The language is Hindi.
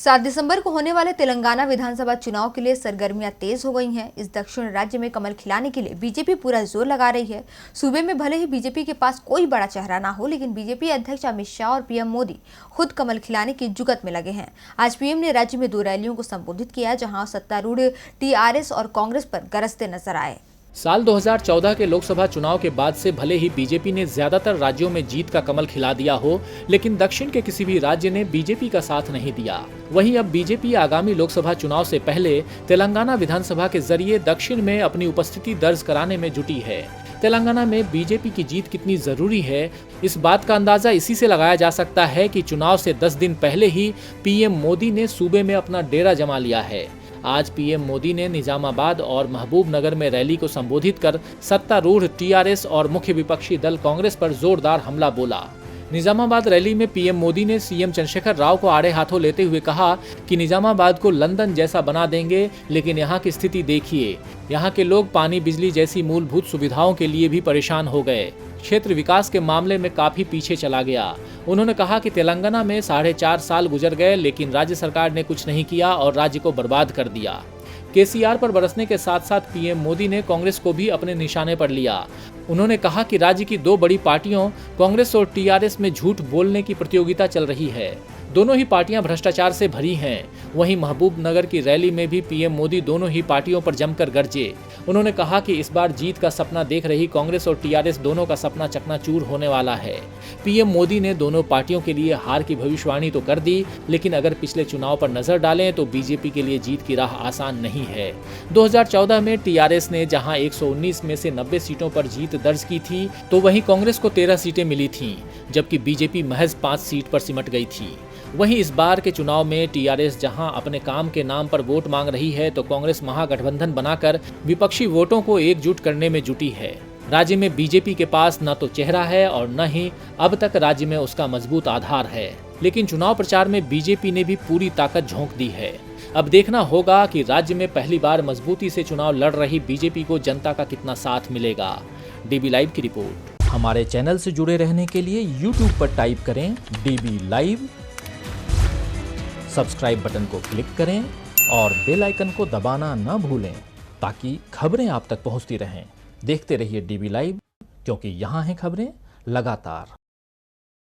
7 दिसंबर को होने वाले तेलंगाना विधानसभा चुनाव के लिए सरगर्मियां तेज हो गई हैं। इस दक्षिण राज्य में कमल खिलाने के लिए बीजेपी पूरा जोर लगा रही है। सूबे में भले ही बीजेपी के पास कोई बड़ा चेहरा ना हो, लेकिन बीजेपी अध्यक्ष अमित शाह और पीएम मोदी खुद कमल खिलाने की जुगत में लगे हैं। आज पीएम ने राज्य में 2 रैलियों को संबोधित किया, जहाँ सत्तारूढ़ टीआरएस और कांग्रेस पर गरजते नजर आए। साल 2014 के लोकसभा चुनाव के बाद से भले ही बीजेपी ने ज्यादातर राज्यों में जीत का कमल खिला दिया हो, लेकिन दक्षिण के किसी भी राज्य ने बीजेपी का साथ नहीं दिया। वहीं अब बीजेपी आगामी लोकसभा चुनाव से पहले तेलंगाना विधानसभा के जरिए दक्षिण में अपनी उपस्थिति दर्ज कराने में जुटी है। तेलंगाना में बीजेपी की जीत कितनी जरूरी है, इस बात का अंदाजा इसी से लगाया जा सकता है कि चुनाव से 10 दिन पहले ही पीएम मोदी ने सूबे में अपना डेरा जमा लिया है। आज पीएम मोदी ने निजामाबाद और महबूबनगर में रैली को संबोधित कर सत्तारूढ़ टीआरएस और मुख्य विपक्षी दल कांग्रेस पर जोरदार हमला बोला। निजामाबाद रैली में पीएम मोदी ने सीएम चंद्रशेखर राव को आड़े हाथों लेते हुए कहा कि निजामाबाद को लंदन जैसा बना देंगे, लेकिन यहाँ की स्थिति देखिए, यहाँ के लोग पानी बिजली जैसी मूलभूत सुविधाओं के लिए भी परेशान हो गए। क्षेत्र विकास के मामले में काफी पीछे चला गया। उन्होंने कहा कि तेलंगाना में 4.5 साल गुजर गए, लेकिन राज्य सरकार ने कुछ नहीं किया और राज्य को बर्बाद कर दिया। केसीआर पर बरसने के साथ साथ पीएम मोदी ने कांग्रेस को भी अपने निशाने पर लिया। उन्होंने कहा कि राज्य की 2 बड़ी पार्टियों कांग्रेस और टीआरएस में झूठ बोलने की प्रतियोगिता चल रही है। दोनों ही पार्टियां भ्रष्टाचार से भरी हैं। वहीं महबूबनगर की रैली में भी पीएम मोदी दोनों ही पार्टियों पर जमकर गरजे। उन्होंने कहा कि इस बार जीत का सपना देख रही कांग्रेस और टीआरएस दोनों का सपना चकनाचूर होने वाला है। पीएम मोदी ने दोनों पार्टियों के लिए हार की भविष्यवाणी तो कर दी, लेकिन अगर पिछले चुनाव पर नजर डालें तो बीजेपी के लिए जीत की राह आसान नहीं है। 2014 में टीआरएस ने जहां 119 में से 90 सीटों पर जीत दर्ज की थी, तो वहीं कांग्रेस को 13 सीटें मिली थीं, जबकि बीजेपी महज 5 सीट पर सिमट गई थी। वहीं इस बार के चुनाव में टीआरएस जहां अपने काम के नाम पर वोट मांग रही है, तो कांग्रेस महागठबंधन बनाकर विपक्षी वोटों को एकजुट करने में जुटी है। राज्य में बीजेपी के पास न तो चेहरा है और न ही अब तक राज्य में उसका मजबूत आधार है, लेकिन चुनाव प्रचार में बीजेपी ने भी पूरी ताकत झोंक दी है। अब देखना होगा कि राज्य में पहली बार मजबूती से चुनाव लड़ रही बीजेपी को जनता का कितना साथ मिलेगा। डीबी लाइव की रिपोर्ट। हमारे चैनल से जुड़े रहने के लिए यूट्यूब पर टाइप करें डीबी लाइव, सब्सक्राइब बटन को क्लिक करें और बेल आइकन को दबाना न भूलें, ताकि खबरें आप तक पहुंचती रहें। देखते रहिए डीबी लाइव, क्योंकि यहाँ हैं खबरें लगातार।